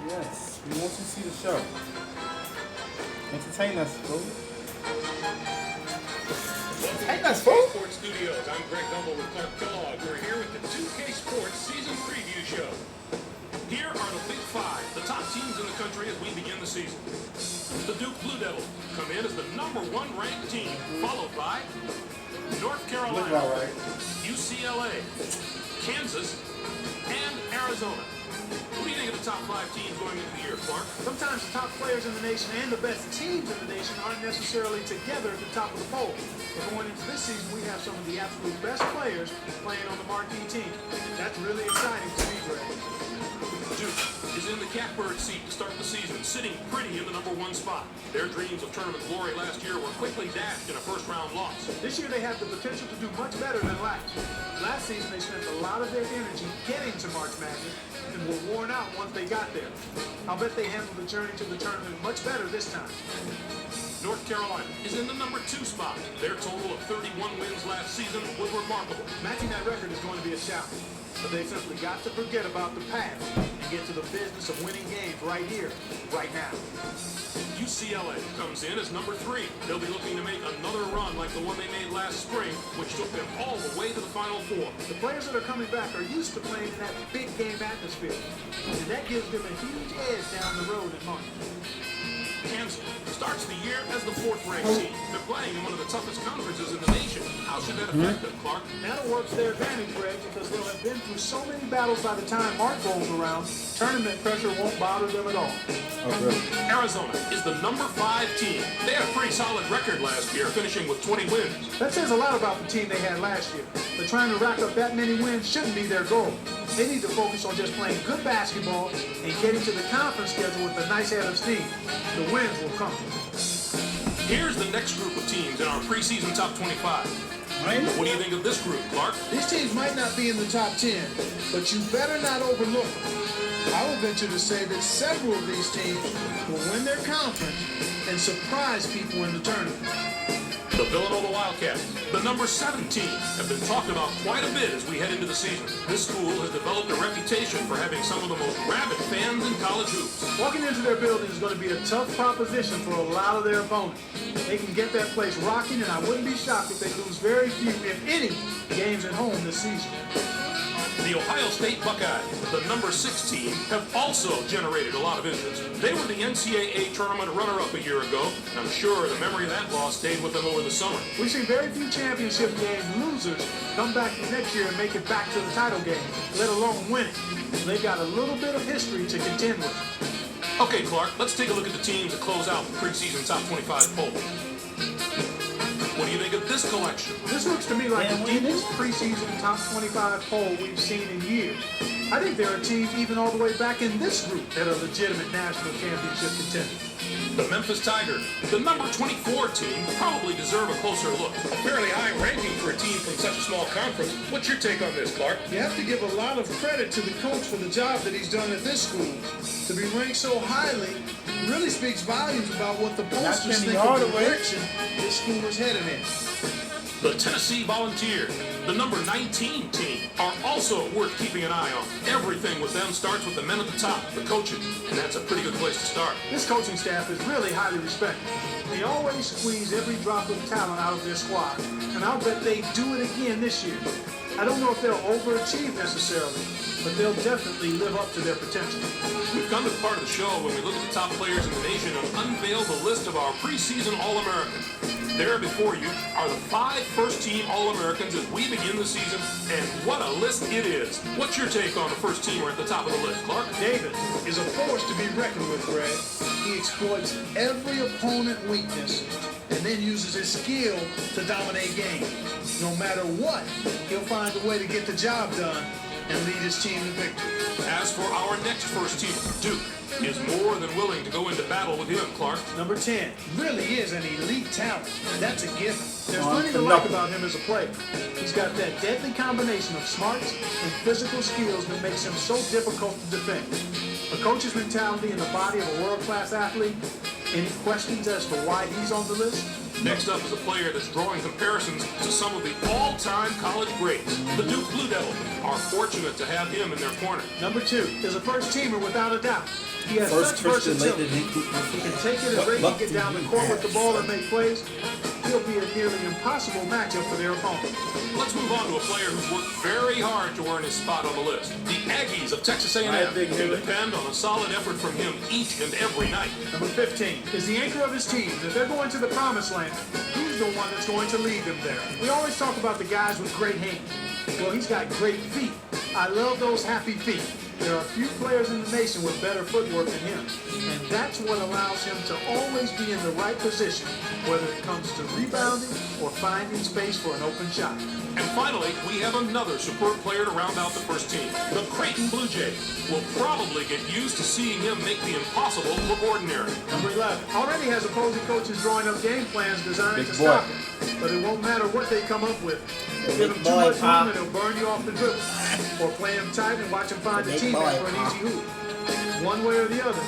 Yes, we want to see the show. Entertain us, fool. Entertain us, fool. Sports Studios. I'm Greg Gumbel with Clark Kellogg. We're here with the 2K Sports Season Preview Show. Here are the Big Five, the top teams in the country as we begin the season. The Duke Blue Devils come in as the #1 ranked team, followed by North Carolina, Right. UCLA, Kansas, and Arizona. What do you think of the top 5 teams going into the year, Clark? Sometimes the top players in the nation and the best teams in the nation aren't necessarily together at the top of the poll. But going into this season, we have some of the absolute best players playing on the marquee team. That's really exciting to me, Greg. Duke is in the catbird seat to start the season, sitting pretty in the #1 spot. Their dreams of tournament glory last year were quickly dashed in a first-round loss. This year they have the potential to do much better than last. Last season they spent a lot of their energy getting to March Madness and were worn out once they got there. I'll bet they handled the journey to the tournament much better this time. North Carolina is in the #2 spot. Their total of 31 wins last season was remarkable. Matching that record is going to be a challenge, but they simply got to forget about the past and get to the business of winning games right here, right now. UCLA comes in as #3. They'll be looking to make another run like the one they made last spring, which took them all the way to the Final Four. The players that are coming back are used to playing in that big game atmosphere, and that gives them a huge edge down the road in March. Kansas starts the year as the 4th-ranked team. They're playing in one of the toughest conferences in the nation. How should that affect them, Clark? That'll work to their advantage, Greg, because they'll have been through so many battles by the time March rolls around, tournament pressure won't bother them at all. Arizona is the #5 team. They had a pretty solid record last year, finishing with 20 wins. That says a lot about the team they had last year, but trying to rack up that many wins shouldn't be their goal. They need to focus on just playing good basketball and getting to the conference schedule with a nice head of steam. The wins will come. Here's the next group of teams in our preseason top 25. What do you think of this group, Clark? These teams might not be in the top 10, but you better not overlook them. I would venture to say that several of these teams will win their conference and surprise people in the tournament. The Villanova Wildcats, the #7 team, have been talked about quite a bit as we head into the season. This school has developed a reputation for having some of the most rabid fans in college hoops. Walking into their building is going to be a tough proposition for a lot of their opponents. They can get that place rocking, and I wouldn't be shocked if they lose very few, if any, games at home this season. The Ohio State Buckeyes, the #6 team, have also generated a lot of interest. They were the NCAA tournament runner-up a year ago, and I'm sure the memory of that loss stayed with them over the summer. We've seen very few championship game losers come back the next year and make it back to the title game, let alone win it. They've got a little bit of history to contend with. Okay, Clark, let's take a look at the teams that close out the preseason top 25 poll. What do you think of this collection? This looks to me like the deepest preseason top 25 poll we've seen in years. I think there are teams even all the way back in this group that are legitimate national championship contenders. The Memphis Tigers, the #24 team, probably deserve a closer look. A fairly high ranking for a team from such a small conference. What's your take on this, Clark? You have to give a lot of credit to the coach for the job that he's done at this school. To be ranked so highly really speaks volumes about what the posters think of the direction this school is headed in. The Tennessee Volunteers, the #19 team, are also worth keeping an eye on. Everything with them starts with the men at the top, the coaches, and that's a pretty good place to start. This coaching staff is really highly respected. They always squeeze every drop of talent out of their squad, and I'll bet they do it again this year. I don't know if they'll overachieve necessarily, but they'll definitely live up to their potential. We've come to the part of the show when we look at the top players in the nation and unveil the list of our preseason All-Americans. There before you are the 5 first-team All-Americans as we begin the season, and what a list it is. What's your take on the first teamer at the top of the list, Clark? Davis is a force to be reckoned with, Greg. He exploits every opponent weakness and then uses his skill to dominate games. No matter what, he'll find a way to get the job done and lead his team to victory. As for our next first teamer, Duke is more than willing to go into battle with him, Clark. #10. Really is an elite talent. That's a given. There's plenty to like about him as a player. He's got that deadly combination of smarts and physical skills that makes him so difficult to defend. A coach's mentality in the body of a world-class athlete. Any questions as to why he's on the list? Next up is a player that's drawing comparisons to some of the all-time college greats. The Duke Blue Devils are fortunate to have him in their corner. Number 2 is a first-teamer without a doubt. He has First such Christian late versatility. in He can take it and ready to get down the court with the ball and make plays. He'll be a nearly impossible matchup for their opponent. Let's move on to a player who's worked very hard to earn his spot on the list. The Aggies of Texas A&M All right, Big can Henry. depend on a solid effort from him each and every night. Number 15 is the anchor of his team. If they're going to the promised land, he's the one that's going to lead them there. We always talk about the guys with great hands. Well, he's got great feet. I love those happy feet. There are few players in the nation with better footwork than him, and that's what allows him to always be in the right position, whether it comes to rebounding or finding space for an open shot. And finally, we have another superb player to round out the first team. The Creighton Blue Jays will probably get used to seeing him make the impossible look ordinary. Number 11 already has opposing coaches drawing up game plans designed Big to boy. stop him, but it won't matter what they come up with. Give Big him too boy, much room Pop. and he'll burn you off the dribble. Or play him tight and watch him find a Big teammate boy, for an Pop. easy hoop. One way or the other,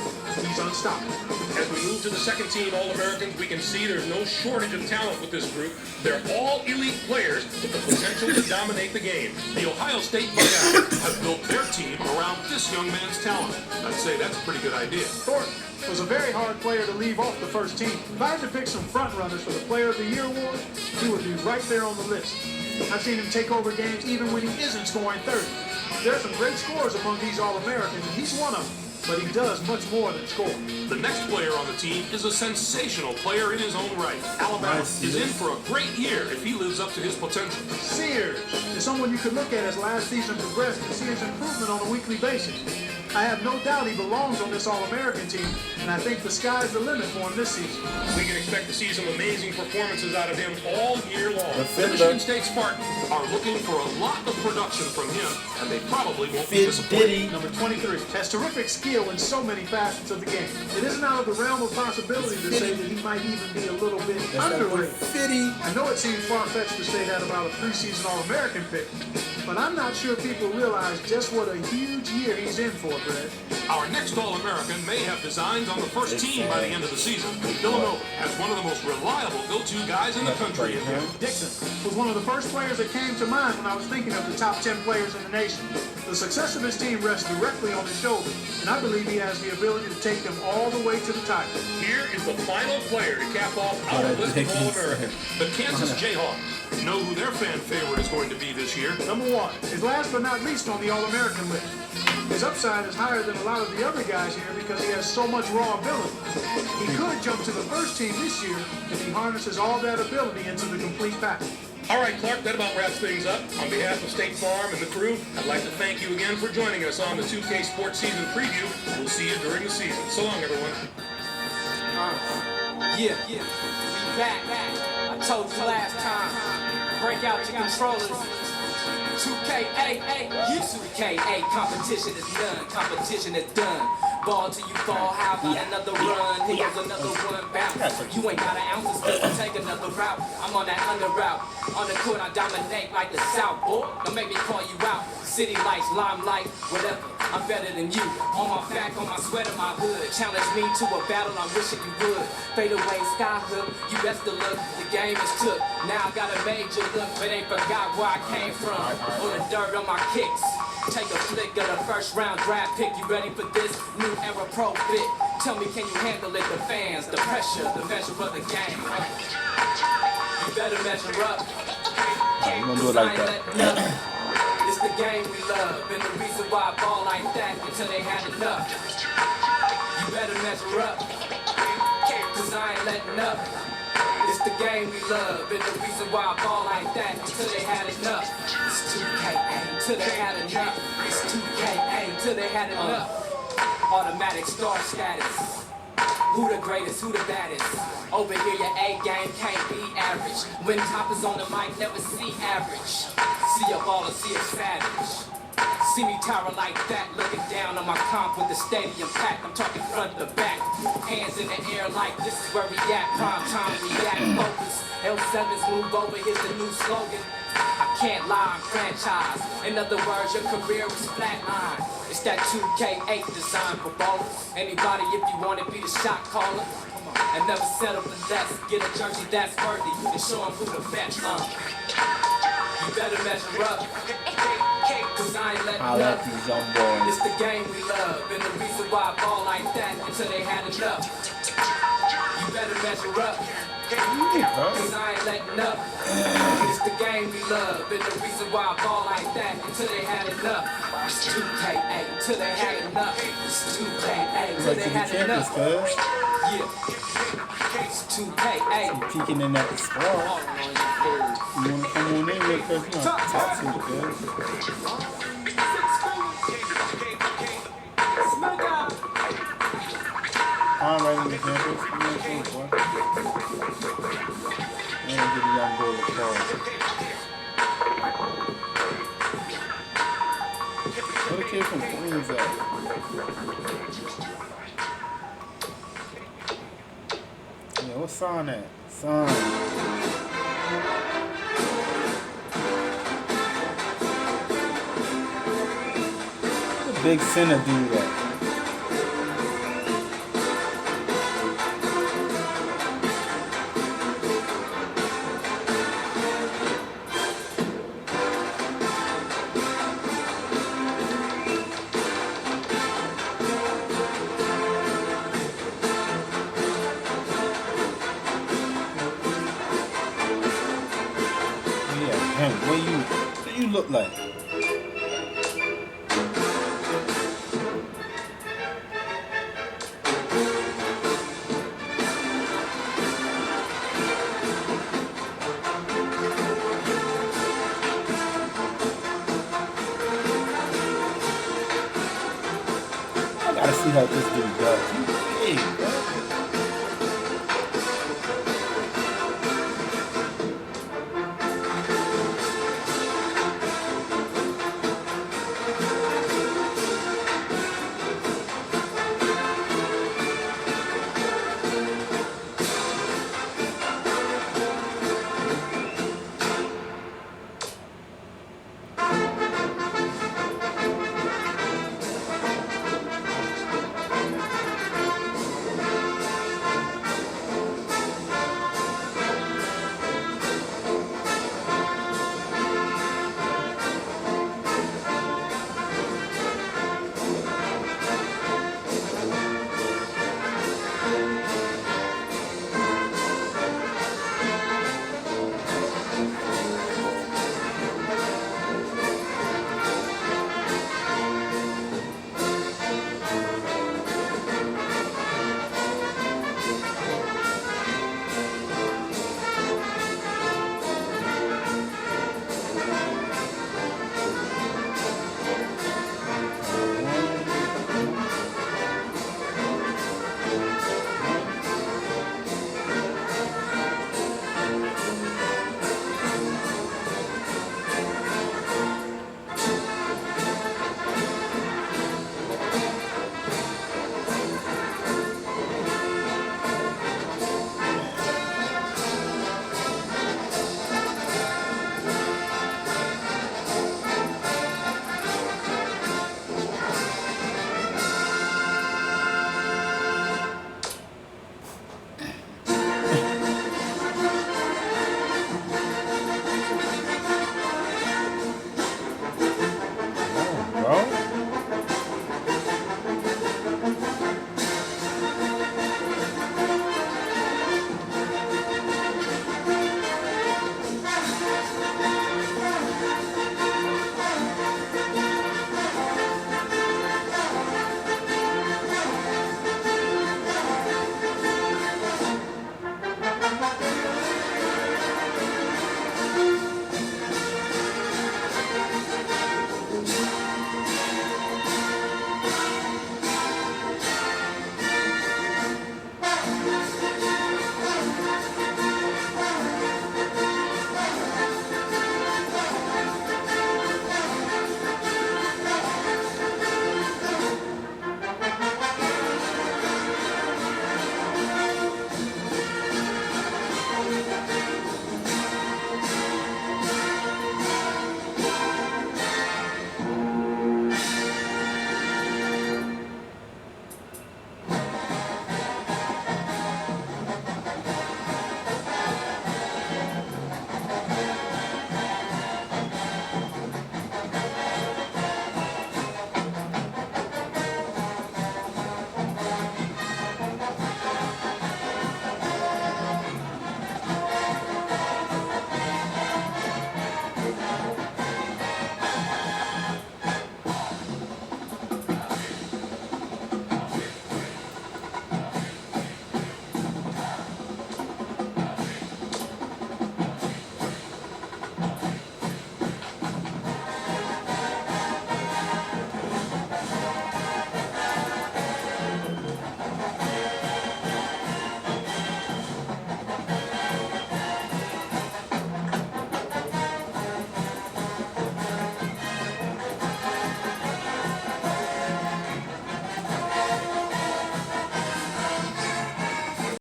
he's unstoppable. As we move to the second team All-Americans, we can see there's no shortage of talent with this group. They're all elite players with the potential to dominate the game. The Ohio State Buckeyes have built their team around this young man's talent. I'd say that's a pretty good idea. Thornton was a very hard player to leave off the first team. If I had to pick some front runners for the Player of the Year award, he would be right there on the list. I've seen him take over games even when he isn't scoring 30. There are some great scorers among these All-Americans, and he's one of them. But he does much more than score. The next player on the team is a sensational player in his own right. Alabama Nice. is in for a great year if he lives up to his potential. Sears is someone you could look at as last season progressed and see his improvement on a weekly basis. I have no doubt he belongs on this All-American team, and I think the sky's the limit for him this season. We can expect to see some amazing performances out of him all year long. The Defender. Michigan State Spartans are looking for a lot of production from him, and they probably won't be Fit disappointed. Diddy. Number 23 has terrific skill in so many facets of the game. It isn't out of the realm of possibility to say that he might even be a little bit That's that boy underrated. Fitty. I know it seems far-fetched to say that about a preseason All-American pick, but I'm not sure people realize just what a huge year he's in for, Brad. Our next All-American may have designs on the first team by the end of the season. Villanova has one of the most reliable go-to guys in the country in him. Dixon was one of the first players that came to mind when I was thinking of the top 10 players in the nation. The success of his team rests directly on his shoulders, and I believe he has the ability to take them all the way to the title. Here is the final player to cap off our list of All-Americans. The Kansas Jayhawks know who their fan favorite is going to be this year. Number 1 is last but not least on the All-American list. His upside is higher than a lot of the other guys here because he has so much raw ability. He could jump to the first team this year if he harnesses all that ability into the complete package. All right, Clark, that about wraps things up. On behalf of State Farm and the crew, I'd like to thank you again for joining us on the 2K Sports Season Preview. We'll see you during the season. So long, everyone. Yeah, we back. I told you last time. Break out your controllers. 2K, 2K, competition is done. Competition is done. Ball till you fall, how about another run? Here goes another one bounce. You ain't got an ounce of to take another route. I'm on that under route. On the court, I dominate like the South, boy. Don't make me call you out. City lights, limelight, whatever. I'm better than you. On my back, on my sweater, my hood. Challenge me to a battle, I'm wishing you would. Fade away, sky hook, you best to look. The game is took. Now I got a major look, but ain't forgot where I came from. On the dirt on my kicks. Take a flick of the first round draft pick. You ready for this new era pro fit? Tell me, can you handle it? The fans, the pressure, the measure of the game. You better measure up. You gonna do it like that. It's the game we love, and the reason why I ball like that until they had enough. You better measure up, cause I ain't letting up. It's the game we love, and the reason why I ball like that until they had enough. It's 2K, till they had enough. It's 2K, till they had enough. Automatic star status. Who the greatest, who the baddest? Over here your A game can't be average. When top is on the mic, never see average. See a baller, see a savage. See me tower like that, looking down on my comp with the stadium packed. I'm talking front to back. Hands in the air like this is where we at. Prime time, we at focus. L7s move over, here's the new slogan. I can't lie, I'm franchise. In other words, your career is flatline. It's that 2K8 designed for ballers. Anybody, if you want it, be the shot caller. and never settle for less. Get a jersey that's worthy and show 'em who the best. You better measure up, cause I ain't letting I like up. these young boys. It's the game we love, and the reason why I ball like that until they had enough. You better measure up, cause I ain't letting up. It's the game we love, and the reason why I ball like that until they had enough. It's 2K8 till they had enough. It's 2K8 till Like they to the had campus, enough. cuz. Yeah, it's 2K8. Peeking in that squad. You wanna come on in real quick? You wanna talk to it, cuz. I'm right in the campus. You know what I'm saying, boy? And get a young boy a call. Where the kid from Queens at? Yeah, what's Son at? Son. The big center dude at? Him, what you look like? I gotta see how this dude does. He's big, bro.